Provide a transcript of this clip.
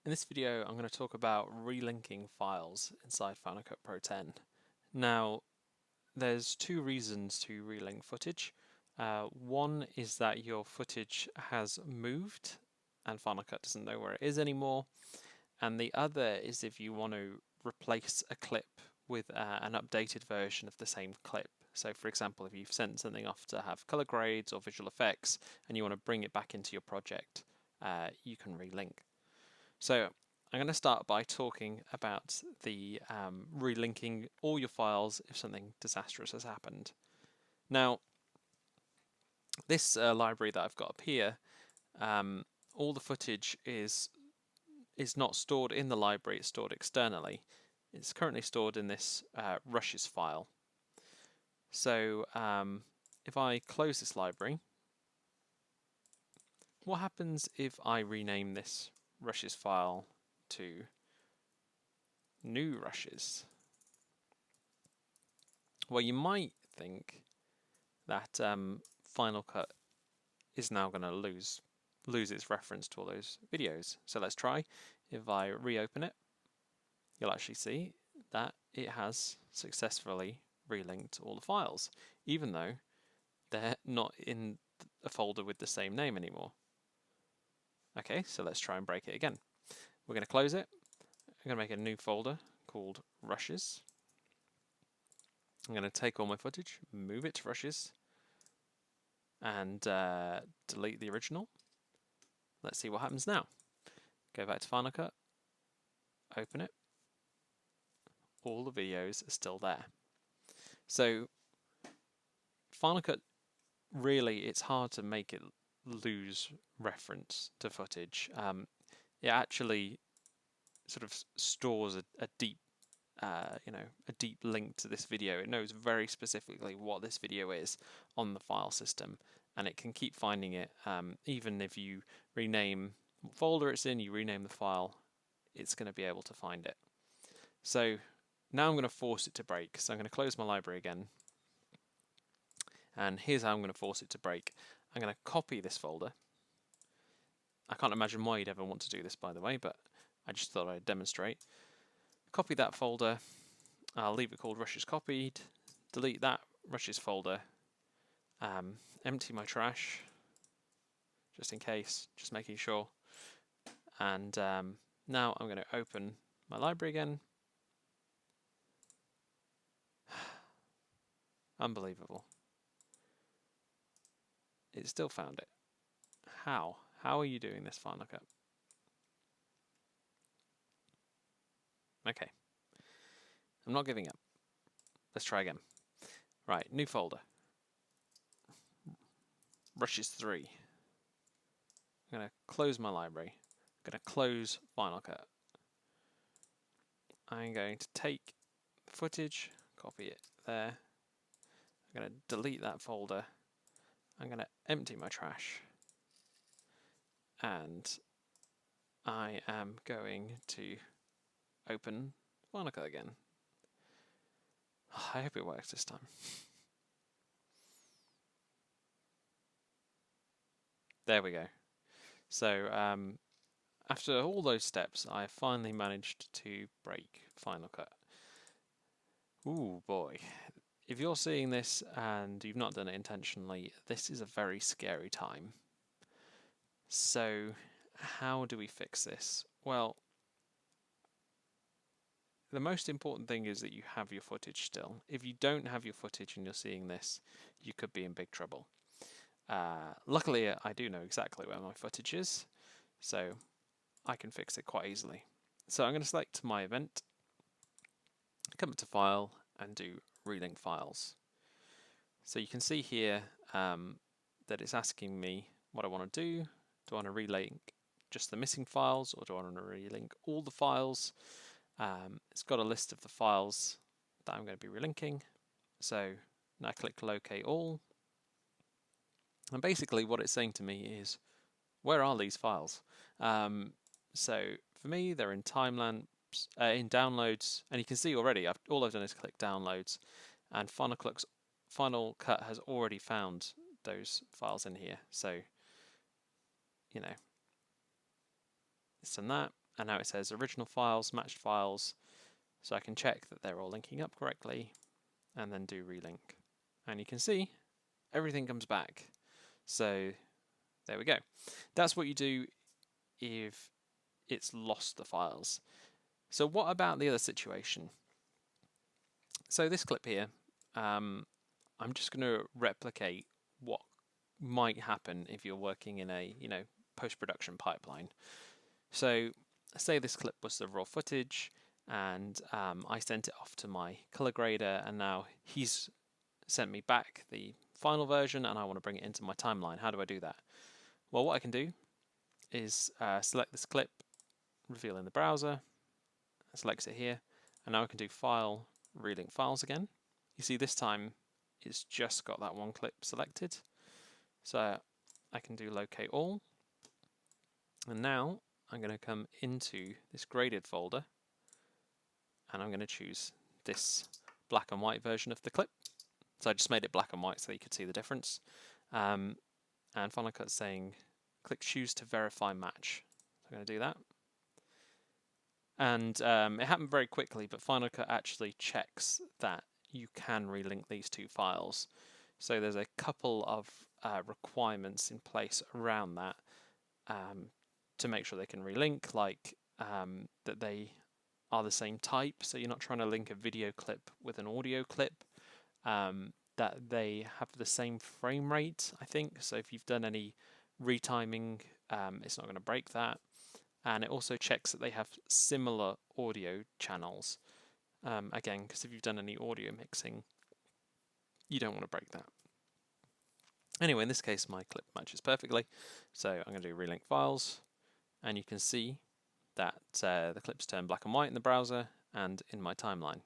In this video, I'm going to talk about relinking files inside Final Cut Pro 10. Now, there's two reasons to relink footage. One is that your footage has moved and Final Cut doesn't know where it is anymore. And the other is if you want to replace a clip with an updated version of the same clip. So for example, if you've sent something off to have color grades or visual effects and you want to bring it back into your project, you can relink. So I'm going to start by talking about the relinking all your files if something disastrous has happened. Now, this library that I've got up here, all the footage is not stored in the library, it's stored externally. It's currently stored in this rushes file. So if I close this library, what happens if I rename this rushes file to new rushes? Well, you might think that Final Cut is now going to lose its reference to all those videos. So let's try. If I reopen it, you'll actually see that it has successfully relinked all the files, even though they're not in a folder with the same name anymore. Okay, so let's try and break it again. We're going to close it. I'm going to make a new folder called Rushes. I'm going to take all my footage, move it to Rushes, and delete the original. Let's see what happens now. Go back to Final Cut, open it. All the videos are still there. So Final Cut, really, it's hard to make it lose reference to footage. It actually sort of stores a deep a deep link to this video. It knows very specifically what this video is on the file system, and it can keep finding it. Even if you rename what folder it's in, you rename the file, it's going to be able to find it. So now I'm going to force it to break. So I'm going to close my library again, and here's how I'm going to force it to break. I'm going to copy this folder. I can't imagine why you'd ever want to do this, by the way, but I just thought I'd demonstrate. Copy that folder, I'll leave it called Rushes Copied, delete that Rushes folder, empty my trash, just in case, just making sure, and now I'm going to open my library again. Unbelievable. It still found it. How? How are you doing this, Final Cut? Okay. I'm not giving up. Let's try again. Right, new folder. Rushes 3. I'm going to close my library. I'm going to close Final Cut. I'm going to take footage, copy it there. I'm going to delete that folder. I'm going to empty my trash. And I am going to open Final Cut again. I hope it works this time. There we go. So after all those steps, I finally managed to break Final Cut. Ooh boy. If you're seeing this and you've not done it intentionally, this is a very scary time. So how do we fix this? Well, the most important thing is that you have your footage still. If you don't have your footage and you're seeing this, you could be in big trouble. Luckily, I do know exactly where my footage is, so I can fix it quite easily. So I'm going to select my event, come to File, and do Relink Files. So you can see here that it's asking me what I want to do. Do I want to relink just the missing files, or do I want to relink all the files? It's got a list of the files that I'm going to be relinking. So now I click Locate All. And basically what it's saying to me is, where are these files? So for me, they're in timeline, in downloads, and you can see already, all I've done is click downloads, and Final Cut has already found those files in here. So, you know, it's done that. and now it says original files, matched files, so I can check that they're all linking up correctly, and then do relink. And you can see everything comes back. So there we go. That's what you do if it's lost the files. So what about the other situation? So this clip here, I'm just going to replicate what might happen if you're working in a post-production pipeline. So say this clip was the raw footage, and I sent it off to my color grader, and now he's sent me back the final version, and I want to bring it into my timeline. How do I do that? Well, what I can do is select this clip, reveal in the browser, select it here, and now I can do File, Relink Files again. You see this time it's just got that one clip selected. So I can do Locate All, and now I'm going to come into this graded folder, and I'm going to choose this black and white version of the clip. So I just made it black and white so you could see the difference. And Final Cut's saying, click Choose to Verify Match. So I'm going to do that. And it happened very quickly, but Final Cut actually checks that you can relink these two files. So there's a couple of requirements in place around that to make sure they can relink, like that they are the same type, so you're not trying to link a video clip with an audio clip, that they have the same frame rate, I think, so if you've done any retiming, it's not going to break that. And it also checks that they have similar audio channels, again, because if you've done any audio mixing, you don't want to break that. Anyway, in this case my clip matches perfectly, so I'm going to do relink files, and you can see that the clips turn black and white in the browser and in my timeline.